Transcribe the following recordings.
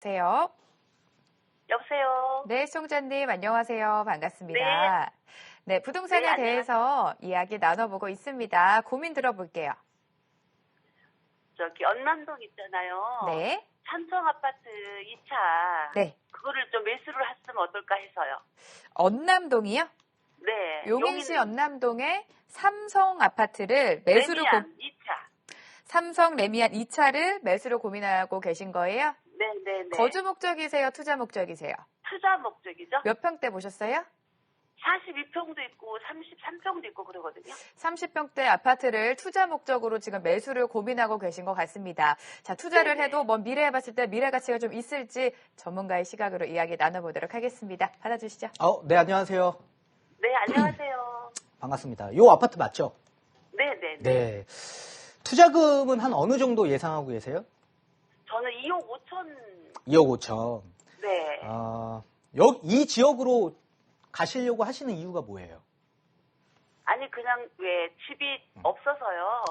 여보세요? 여보세요? 네, 송자님, 안녕하세요. 반갑습니다. 네, 부동산에 대해서 이야기 나눠보고 있습니다. 고민 들어볼게요. 저기, 연남동 있잖아요. 네. 삼성 아파트 2차. 네. 그거를 좀 매수를 했으면 어떨까 해서요. 언남동이요? 네. 용인시 언남동의 삼성 아파트를 매수로 레미안 2차. 삼성 레미안 2차를 매수로 고민하고 계신 거예요? 네네네. 거주 목적이세요? 투자 목적이세요? 투자 목적이죠? 몇 평대 보셨어요? 42평도 있고 33평도 있고 그러거든요. 30평대 아파트를 투자 목적으로 지금 매수를 고민하고 계신 것 같습니다. 자, 투자를 네네. 해도 먼 미래에 봤을 때 미래 가치가 좀 있을지 전문가의 시각으로 이야기 나눠보도록 하겠습니다. 받아주시죠. 네, 안녕하세요. 네, 안녕하세요. 반갑습니다. 요 아파트 맞죠? 네네네. 네. 투자금은 한 어느 정도 예상하고 계세요? 저는 2억 5천. 2억 5천. 네. 이 지역으로 가시려고 하시는 이유가 뭐예요? 아니, 그냥 왜 집이 없어서요.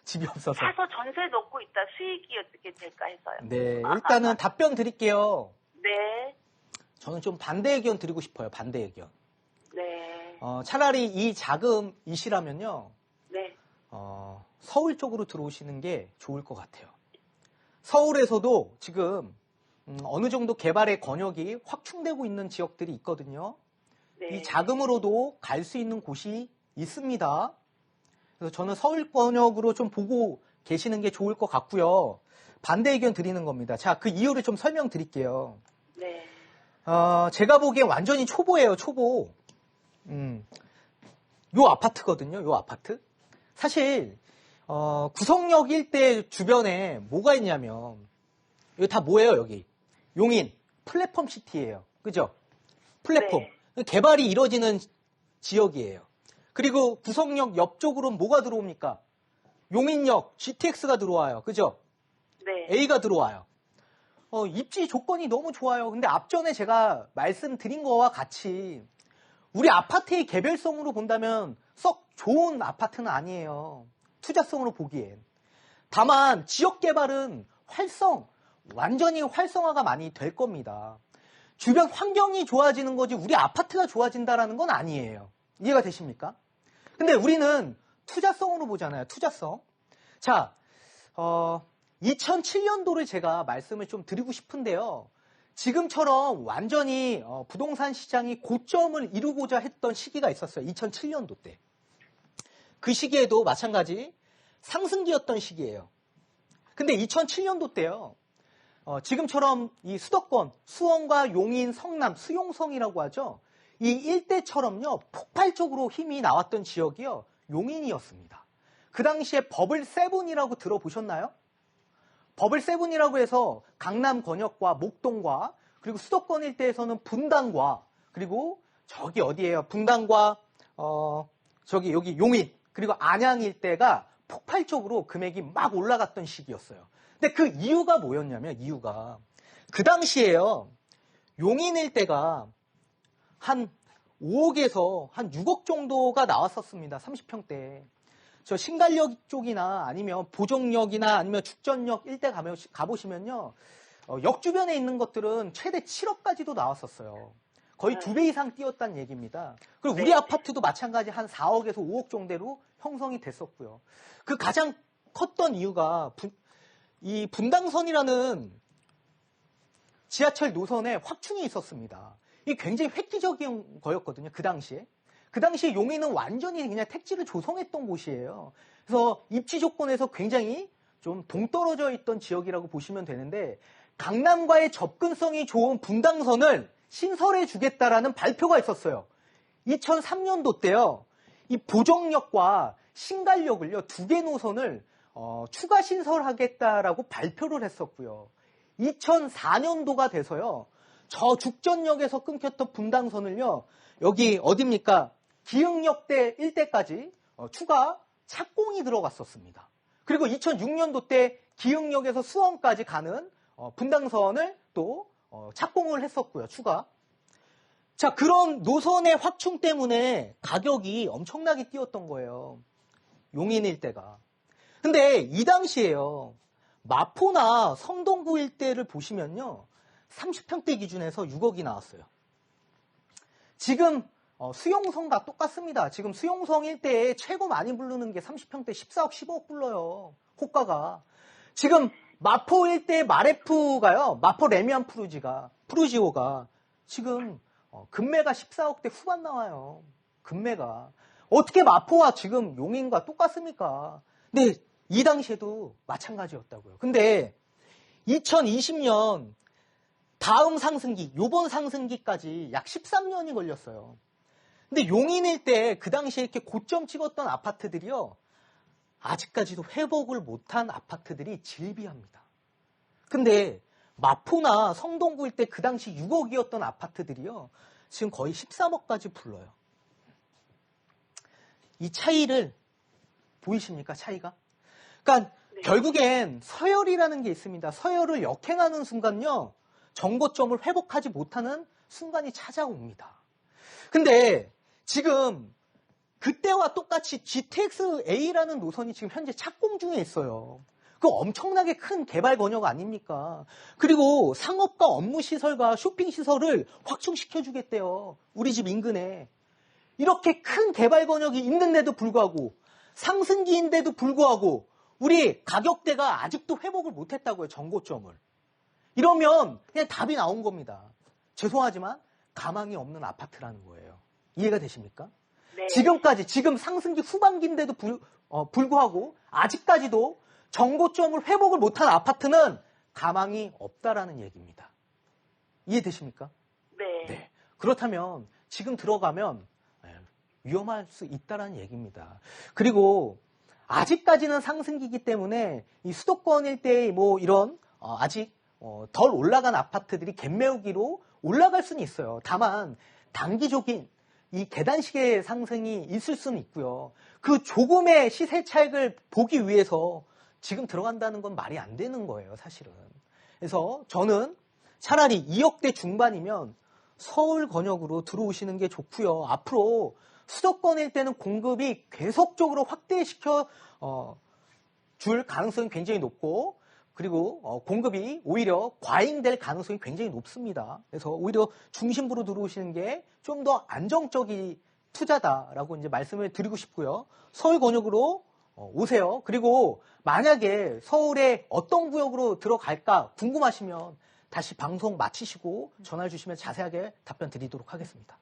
집이 없어서. 사서 전세 넣고 있다 수익이 어떻게 될까 해서요. 네, 일단은 답변 드릴게요. 네. 저는 좀 반대 의견 드리고 싶어요. 반대 의견. 네. 차라리 이 자금이시라면요. 네. 서울 쪽으로 들어오시는 게 좋을 것 같아요. 서울에서도 지금 어느 정도 개발의 권역이 확충되고 있는 지역들이 있거든요. 네. 이 자금으로도 갈 수 있는 곳이 있습니다. 그래서 저는 서울 권역으로 좀 보고 계시는 게 좋을 것 같고요. 반대 의견 드리는 겁니다. 자, 그 이유를 좀 설명드릴게요. 네. 제가 보기엔 완전히 초보예요, 초보. 요 아파트거든요, 요 아파트. 사실, 구성역 일대 주변에 뭐가 있냐면, 여기 다 뭐예요, 여기? 용인, 플랫폼 시티예요. 그죠? 플랫폼. 네. 개발이 이뤄지는 지역이에요. 그리고 구성역 옆쪽으로는 뭐가 들어옵니까? 용인역, GTX가 들어와요. 그죠? 네. A가 들어와요. 입지 조건이 너무 좋아요. 근데 앞전에 제가 말씀드린 거와 같이 우리 아파트의 개별성으로 본다면 썩 좋은 아파트는 아니에요. 투자성으로 보기엔. 다만 지역 개발은 완전히 활성화가 많이 될 겁니다. 주변 환경이 좋아지는 거지 우리 아파트가 좋아진다라는 건 아니에요. 이해가 되십니까? 근데 우리는 투자성으로 보잖아요. 투자성. 자, 2007년도를 제가 말씀을 좀 드리고 싶은데요. 지금처럼 완전히 부동산 시장이 고점을 이루고자 했던 시기가 있었어요. 2007년도 때. 그 시기에도 마찬가지 상승기였던 시기예요. 근데 2007년도 때요. 지금처럼 이 수도권, 수원과 용인, 성남, 수용성이라고 하죠. 이 일대처럼요. 폭발적으로 힘이 나왔던 지역이요. 용인이었습니다. 그 당시에 버블 세븐이라고 들어보셨나요? 버블 세븐이라고 해서 강남 권역과 목동과 그리고 수도권 일대에서는 분당과 그리고 저기 어디예요? 분당과 여기 용인 그리고 안양 일대가 폭발적으로 금액이 막 올라갔던 시기였어요. 근데 그 이유가 뭐였냐면 이유가 그 당시에요. 용인 일대가 한 5억에서 한 6억 정도가 나왔었습니다. 30평대. 저 신갈역 쪽이나 아니면 보정역이나 아니면 죽전역 일대 가보시면요. 역 주변에 있는 것들은 최대 7억까지도 나왔었어요. 거의 2배 이상 뛰었다는 얘기입니다. 그리고 우리 아파트도 마찬가지 한 4억에서 5억 정도로 형성이 됐었고요. 그 가장 컸던 이유가 이 분당선이라는 지하철 노선에 확충이 있었습니다. 이게 굉장히 획기적인 거였거든요. 그 당시에. 그 당시에 용인은 완전히 그냥 택지를 조성했던 곳이에요. 그래서 입지 조건에서 굉장히 좀 동떨어져 있던 지역이라고 보시면 되는데 강남과의 접근성이 좋은 분당선을 신설해 주겠다라는 발표가 있었어요. 2003년도 때요. 이 보정역과 신갈역을요. 2개 노선을 추가 신설하겠다라고 발표를 했었고요. 2004년도가 돼서요. 저 죽전역에서 끊겼던 분당선을요. 여기 어딥니까? 기흥역대 일대까지 추가 착공이 들어갔었습니다. 그리고 2006년도 때 기흥역에서 수원까지 가는 분당선을 또 착공을 했었고요. 추가. 자, 그런 노선의 확충 때문에 가격이 엄청나게 뛰었던 거예요. 용인 일대가. 근데 이 당시에요. 마포나 성동구 일대를 보시면요. 30평대 기준에서 6억이 나왔어요. 지금 수용성과 똑같습니다. 지금 수용성 일대에 최고 많이 부르는 게 30평대 14억, 15억 불러요. 호가가. 지금 마포 일대 마레프가요. 마포 레미안 푸르지오가 지금 금매가 14억대 후반 나와요. 금매가. 어떻게 마포와 지금 용인과 똑같습니까? 근데 이 당시에도 마찬가지였다고요. 근데 2020년 다음 상승기, 요번 상승기까지 약 13년이 걸렸어요. 근데 용인일 때 그 당시에 이렇게 고점 찍었던 아파트들이요. 아직까지도 회복을 못한 아파트들이 질비합니다. 근데 마포나 성동구일 때 그 당시 6억이었던 아파트들이요. 지금 거의 13억까지 불러요. 이 차이를 보이십니까? 차이가? 그러니까 네. 결국엔 서열이라는 게 있습니다. 서열을 역행하는 순간요. 정고점을 회복하지 못하는 순간이 찾아옵니다. 근데 지금 그때와 똑같이 GTX-A라는 노선이 지금 현재 착공 중에 있어요. 그 엄청나게 큰 개발 권역 아닙니까? 그리고 상업과 업무시설과 쇼핑시설을 확충시켜주겠대요. 우리 집 인근에. 이렇게 큰 개발 권역이 있는데도 불구하고 상승기인데도 불구하고 우리 가격대가 아직도 회복을 못했다고요. 정고점을. 이러면 그냥 답이 나온 겁니다. 죄송하지만 가망이 없는 아파트라는 거예요. 이해가 되십니까? 네. 지금 상승기 후반기인데도 불구하고 아직까지도 정고점을 회복을 못한 아파트는 가망이 없다라는 얘기입니다. 이해되십니까? 네. 네. 그렇다면 지금 들어가면 위험할 수 있다라는 얘기입니다. 그리고 아직까지는 상승기이기 때문에 이 수도권 일대의 뭐 이런 아직 덜 올라간 아파트들이 갭매우기로 올라갈 수는 있어요. 다만 단기적인 이 계단식의 상승이 있을 수는 있고요. 그 조금의 시세 차익을 보기 위해서 지금 들어간다는 건 말이 안 되는 거예요, 사실은. 그래서 저는 차라리 2억대 중반이면 서울 권역으로 들어오시는 게 좋고요. 앞으로 수도권일 때는 공급이 계속적으로 확대시켜 줄 가능성이 굉장히 높고 그리고 공급이 오히려 과잉될 가능성이 굉장히 높습니다. 그래서 오히려 중심부로 들어오시는 게 좀 더 안정적인 투자다라고 이제 말씀을 드리고 싶고요. 서울 권역으로 오세요. 그리고 만약에 서울에 어떤 구역으로 들어갈까 궁금하시면 다시 방송 마치시고 전화 주시면 자세하게 답변 드리도록 하겠습니다.